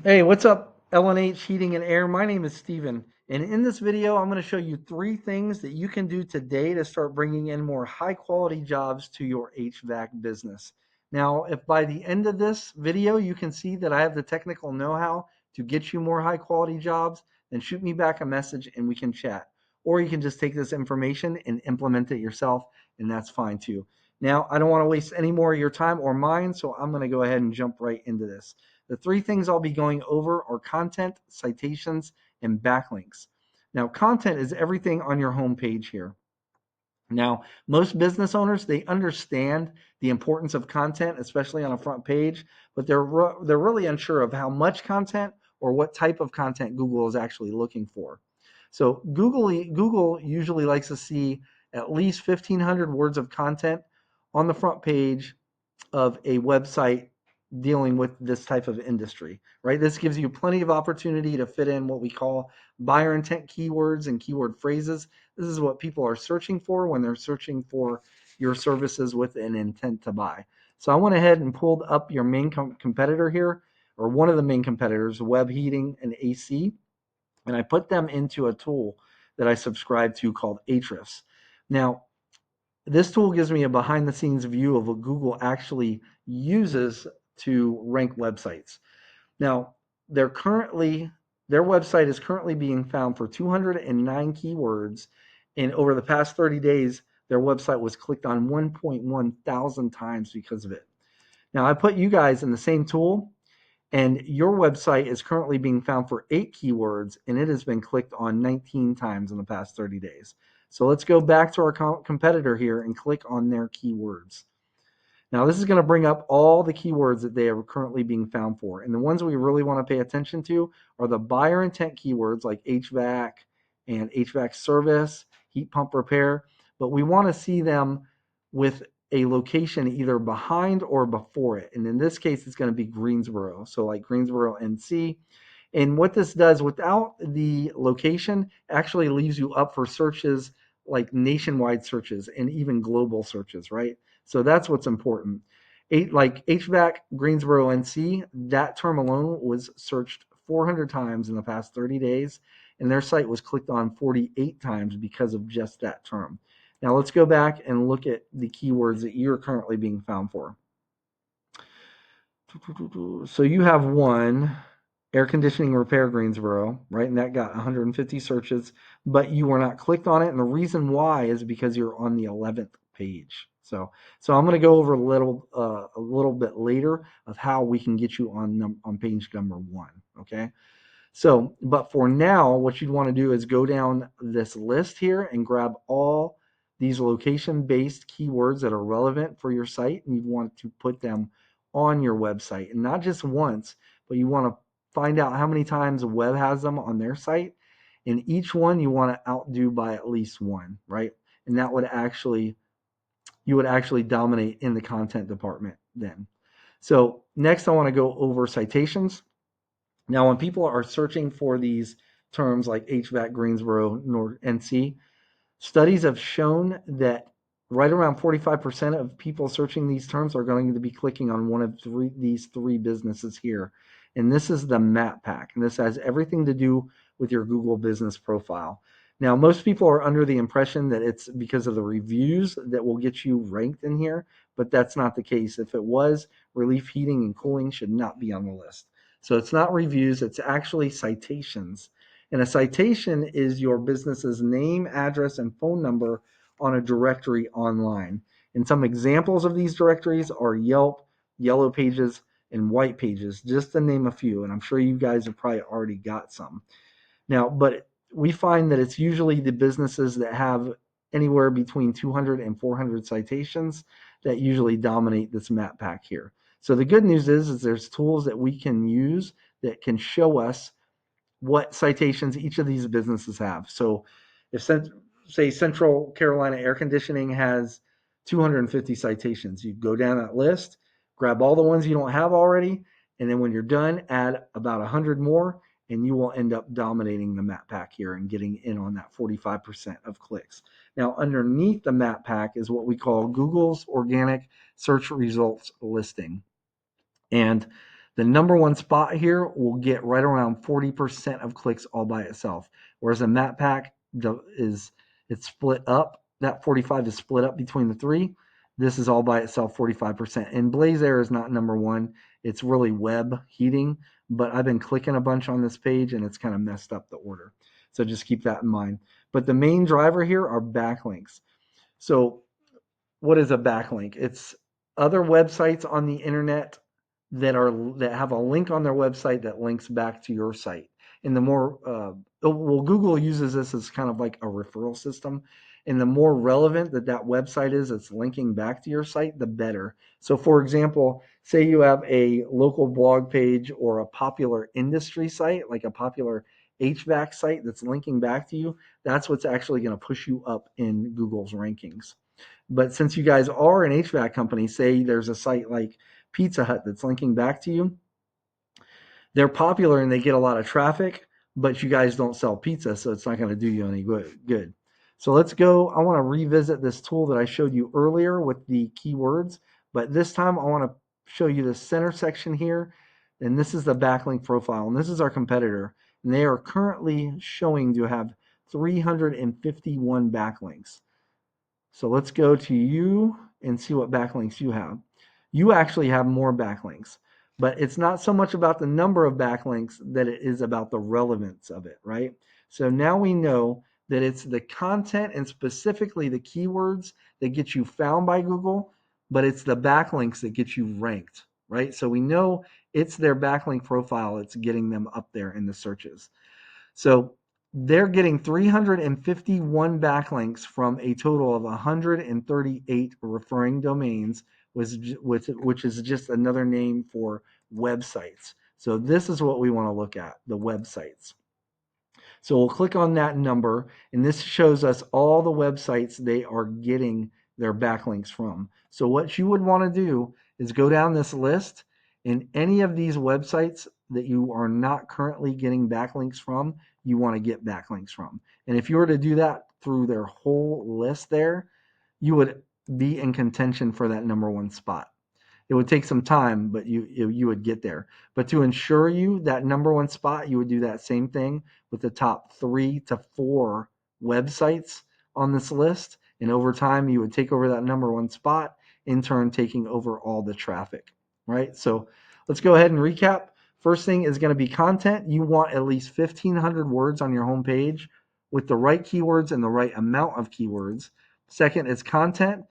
Hey, what's up, LNH Heating and Air? My name is Steven, and in this video, I'm going to show you 3 things that you can do today to start bringing in more high quality jobs to your HVAC business. Now, if by the end of this video you can see that I have the technical know how to get you more high quality jobs, then shoot me back a message and we can chat. Or you can just take this information and implement it yourself, and that's fine too. Now, I don't want to waste any more of your time or mine, so I'm going to go ahead and jump right into this. The 3 things I'll be going over are content, citations, and backlinks. Now, content is everything on your homepage here. Now, most business owners, they understand the importance of content, especially on a front page, but they're really unsure of how much content or what type of content Google is actually looking for. So Google usually likes to see at least 1,500 words of content on the front page of a website dealing with this type of industry, right? This gives you plenty of opportunity to fit in what we call buyer intent keywords and keyword phrases. This is what people are searching for when they're searching for your services with an intent to buy. So I went ahead and pulled up your main competitor here, or one of the main competitors, web heating and AC, and I put them into a tool that I subscribe to called Ahrefs. Now, this tool gives me a behind the scenes view of what Google actually uses to rank websites. Now, they're currently their website is currently being found for 209 keywords, and over the past 30 days, their website was clicked on 1.1 thousand times because of it. Now, I put you guys in the same tool, and your website is currently being found for 8 keywords, and it has been clicked on 19 times in the past 30 days. So let's go back to our competitor here and click on their keywords. Now, this is going to bring up all the keywords that they are currently being found for. And the ones we really want to pay attention to are the buyer intent keywords like HVAC and HVAC service, heat pump repair. But we want to see them with a location either behind or before it. And in this case, it's going to be Greensboro. So, like Greensboro, NC. And what this does without the location actually leaves you up for searches like nationwide searches and even global searches, right? So that's what's important. Like HVAC Greensboro, NC, that term alone was searched 400 times in the past 30 days, and their site was clicked on 48 times because of just that term. Now let's go back and look at the keywords that you're currently being found for. So you have one air conditioning repair Greensboro, right? And that got 150 searches, but you were not clicked on it. And the reason why is because you're on the 11th page. So I'm going to go over a little bit later of how we can get you on page number 1. Okay. So, but for now, what you'd want to do is go down this list here and grab all these location-based keywords that are relevant for your site, and you want to put them on your website, and not just once, but you want to find out how many times the web has them on their site, and each one you want to outdo by at least one, right? And that would actually you would actually dominate in the content department then. So next, I want to go over citations. Now, when people are searching for these terms like HVAC, Greensboro, North NC, studies have shown that right around 45% of people searching these terms are going to be clicking on one of these three businesses here. And this is the map pack. And this has everything to do with your Google business profile. Now, most people are under the impression that it's because of the reviews that will get you ranked in here, but that's not the case. If it was, relief heating and cooling should not be on the list. So it's not reviews, it's actually citations. And a citation is your business's name, address, and phone number on a directory online. And some examples of these directories are Yelp, Yellow Pages, and White Pages, just to name a few. And I'm sure you guys have probably already got some. Now, but we find that it's usually the businesses that have anywhere between 200 and 400 citations that usually dominate this map pack here. So the good news is there's tools that we can use that can show us what citations each of these businesses have. So if say Central Carolina Air Conditioning has 250 citations, you go down that list, grab all the ones you don't have already, and then when you're done, add about 100 more, and you will end up dominating the map pack here and getting in on that 45% of clicks. Now, underneath the map pack is what we call Google's organic search results listing. And The number one spot here will get right around 40% of clicks all by itself. Whereas a map pack is it's split up. That 45 is split up between the three. This is all by itself 45%. And Blaze Air is not number one. It's really web heating, but I've been clicking a bunch on this page and it's kind of messed up the order. So just keep that in mind. But the main driver here are backlinks. So what is a backlink? It's other websites on the internet that have a link on their website that links back to your site. And the more well, Google uses this as kind of like a referral system. And the more relevant that website is that's linking back to your site, the better. So, for example, say you have a local blog page or a popular industry site, like a popular HVAC site that's linking back to you. That's what's actually going to push you up in Google's rankings. But since you guys are an HVAC company, say there's a site like Pizza Hut that's linking back to you, they're popular and they get a lot of traffic, but you guys don't sell pizza, so it's not going to do you any good. So let's go. I want to revisit this tool that I showed you earlier with the keywords, but this time I want to show you the center section here, and this is the backlink profile, and this is our competitor, and they are currently showing to have 351 backlinks. So let's go to you and see what backlinks you have. You actually have more backlinks, but it's not so much about the number of backlinks that it is about the relevance of it, right? So now we know that it's the content and specifically the keywords that get you found by Google, but it's the backlinks that get you ranked, right? So we know it's their backlink profile that's getting them up there in the searches. So they're getting 351 backlinks from a total of 138 referring domains, which is just another name for websites. So this is what we want to look at, the websites. So we'll click on that number, and this shows us all the websites they are getting their backlinks from. So what you would want to do is go down this list, and any of these websites that you are not currently getting backlinks from, you want to get backlinks from. And if you were to do that through their whole list there, you would be in contention for that number one spot. It would take some time, but you would get there. But to ensure you that number one spot, you would do that same thing with the top 3 to 4 websites on this list. And over time, you would take over that number one spot, in turn taking over all the traffic, right? So let's go ahead and recap. First thing is going to be content. You want at least 1,500 words on your homepage with the right keywords and the right amount of keywords. Second is content.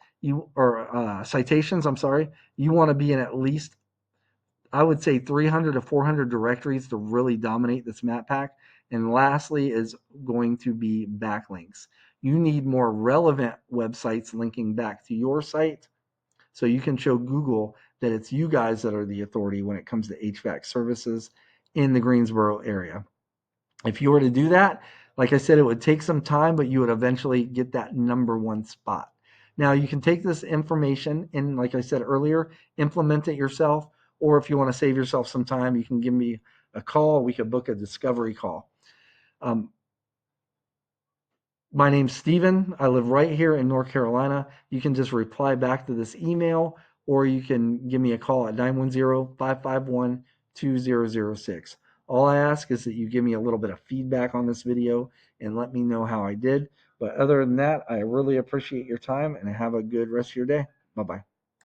Citations, I'm sorry. You want to be in at least, I would say, 300 to 400 directories to really dominate this map pack. And lastly is going to be backlinks. You need more relevant websites linking back to your site so you can show Google that it's you guys that are the authority when it comes to HVAC services in the Greensboro area. If you were to do that, like I said, it would take some time, but you would eventually get that number one spot. Now, you can take this information and, like I said earlier, implement it yourself. Or if you want to save yourself some time, you can give me a call. We could book a discovery call. Um, my name's Steven. I live right here in North Carolina. You can just reply back to this email, or you can give me a call at 910-551-2006. All I ask is that you give me a little bit of feedback on this video and let me know how I did. But other than that, I really appreciate your time and have a good rest of your day. Bye-bye.